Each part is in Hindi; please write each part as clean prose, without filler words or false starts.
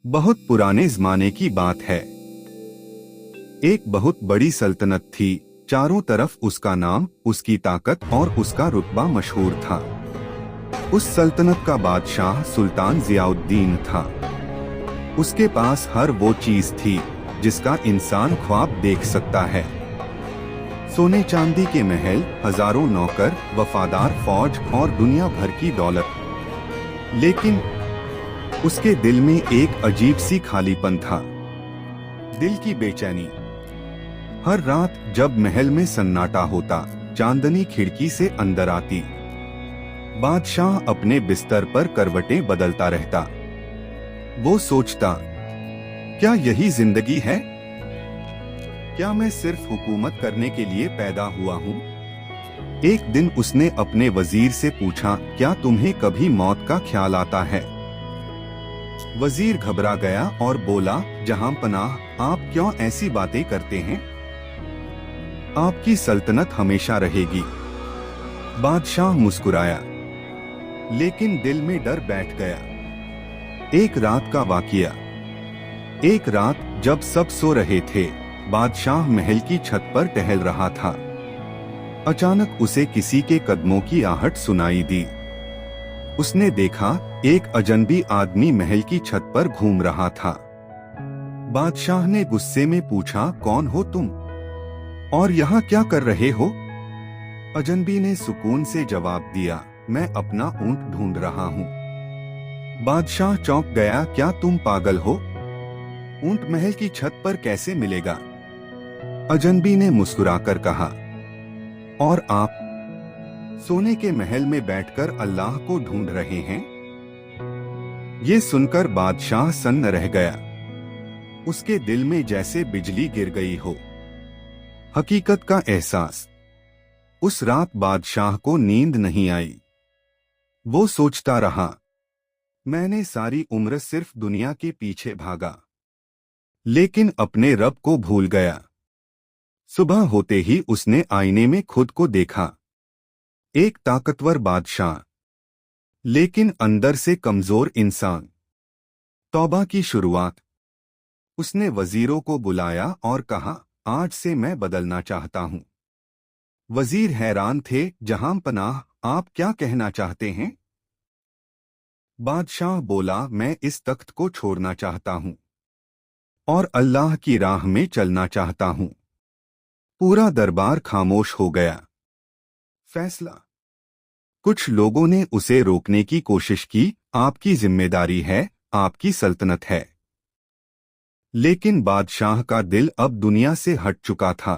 बहुत पुराने जमाने की बात है। एक बहुत बड़ी सल्तनत थी। चारों तरफ उसका नाम, उसकी ताकत और उसका रुतबा मशहूर था। उस सल्तनत का बादशाह सुल्तान जियाउद्दीन था। उसके पास हर वो चीज थी जिसका इंसान ख्वाब देख सकता है। सोने चांदी के महल, हजारों नौकर, वफादार फौज और दुनिया भर की दौलत। लेकिन उसके दिल में एक अजीब सी खालीपन था। दिल की बेचैनी। हर रात जब महल में सन्नाटा होता, चांदनी खिड़की से अंदर आती। बादशाह अपने बिस्तर पर करवटें बदलता रहता। वो सोचता, क्या यही जिंदगी है? क्या मैं सिर्फ हुकूमत करने के लिए पैदा हुआ हूँ? एक दिन उसने अपने वजीर से पूछा, क्या तुम्हें कभी मौत का ख्याल आता है? वजीर घबरा गया और बोला, जहां पनाह, आप क्यों ऐसी बातें करते हैं? आपकी सल्तनत हमेशा रहेगी। बादशाह मुस्कुराया, लेकिन दिल में डर बैठ गया। एक रात का वाकया। एक रात जब सब सो रहे थे, बादशाह महल की छत पर टहल रहा था। अचानक उसे किसी के कदमों की आहट सुनाई दी। उसने देखा, एक अजनबी आदमी महल की छत पर घूम रहा था। बादशाह ने गुस्से में पूछा, कौन हो तुम और यहाँ क्या कर रहे हो? अजनबी ने सुकून से जवाब दिया, मैं अपना ऊंट ढूंढ रहा हूँ। बादशाह चौंक गया, क्या तुम पागल हो? ऊंट महल की छत पर कैसे मिलेगा? अजनबी ने मुस्कुराकर कहा, और आप सोने के महल में बैठकर अल्लाह को ढूंढ रहे हैं? ये सुनकर बादशाह सन्न रह गया। उसके दिल में जैसे बिजली गिर गई हो। हकीकत का एहसास। उस रात बादशाह को नींद नहीं आई। वो सोचता रहा, मैंने सारी उम्र सिर्फ दुनिया के पीछे भागा, लेकिन अपने रब को भूल गया। सुबह होते ही उसने आईने में खुद को देखा। एक ताकतवर बादशाह, लेकिन अंदर से कमजोर इंसान। तौबा की शुरुआत। उसने वजीरों को बुलाया और कहा, आज से मैं बदलना चाहता हूं। वजीर हैरान थे, जहां पनाह, आप क्या कहना चाहते हैं? बादशाह बोला, मैं इस तख्त को छोड़ना चाहता हूं और अल्लाह की राह में चलना चाहता हूं। पूरा दरबार खामोश हो गया। फैसला। कुछ लोगों ने उसे रोकने की कोशिश की, आपकी जिम्मेदारी है, आपकी सल्तनत है। लेकिन बादशाह का दिल अब दुनिया से हट चुका था।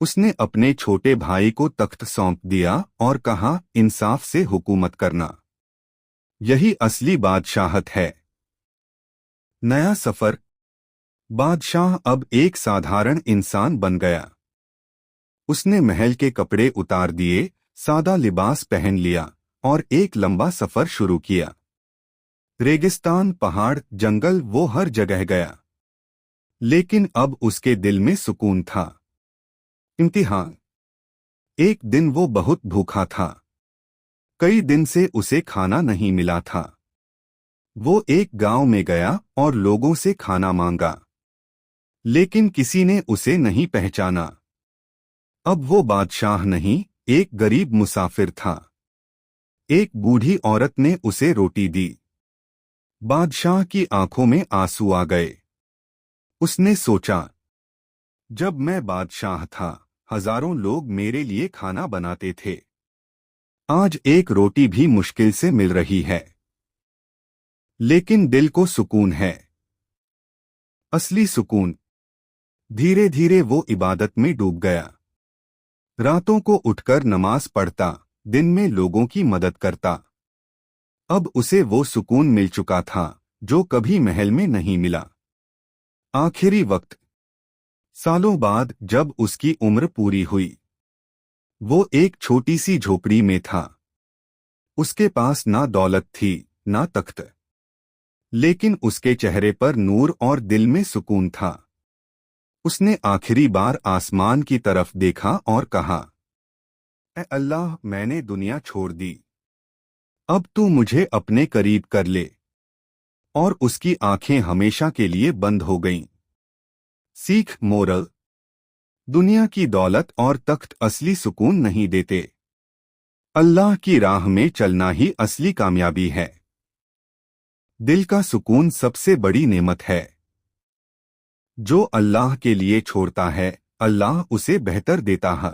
उसने अपने छोटे भाई को तख्त सौंप दिया और कहा, इंसाफ से हुकूमत करना, यही असली बादशाहत है। नया सफर। बादशाह अब एक साधारण इंसान बन गया। उसने महल के कपड़े उतार दिए, सादा लिबास पहन लिया और एक लंबा सफर शुरू किया। रेगिस्तान, पहाड़, जंगल, वो हर जगह गया। लेकिन अब उसके दिल में सुकून था। इम्तिहान। एक दिन वो बहुत भूखा था। कई दिन से उसे खाना नहीं मिला था। वो एक गांव में गया और लोगों से खाना मांगा, लेकिन किसी ने उसे नहीं पहचाना। अब वो बादशाह नहीं, एक गरीब मुसाफिर था। एक बूढ़ी औरत ने उसे रोटी दी। बादशाह की आंखों में आंसू आ गए। उसने सोचा, जब मैं बादशाह था, हजारों लोग मेरे लिए खाना बनाते थे। आज एक रोटी भी मुश्किल से मिल रही है। लेकिन दिल को सुकून है। असली सुकून। धीरे धीरे वो इबादत में डूब गया। रातों को उठकर नमाज पढ़ता, दिन में लोगों की मदद करता। अब उसे वो सुकून मिल चुका था जो कभी महल में नहीं मिला। आखिरी वक्त। सालों बाद जब उसकी उम्र पूरी हुई, वो एक छोटी सी झोपड़ी में था। उसके पास ना दौलत थी, ना तख्त, लेकिन उसके चेहरे पर नूर और दिल में सुकून था। उसने आखिरी बार आसमान की तरफ देखा और कहा, ऐ अल्लाह, मैंने दुनिया छोड़ दी, अब तू मुझे अपने करीब कर ले। और उसकी आंखें हमेशा के लिए बंद हो गईं। सीख मोरल: दुनिया की दौलत और तख्त असली सुकून नहीं देते। अल्लाह की राह में चलना ही असली कामयाबी है। दिल का सुकून सबसे बड़ी नेमत है। जो अल्लाह के लिए छोड़ता है, अल्लाह उसे बेहतर देता है।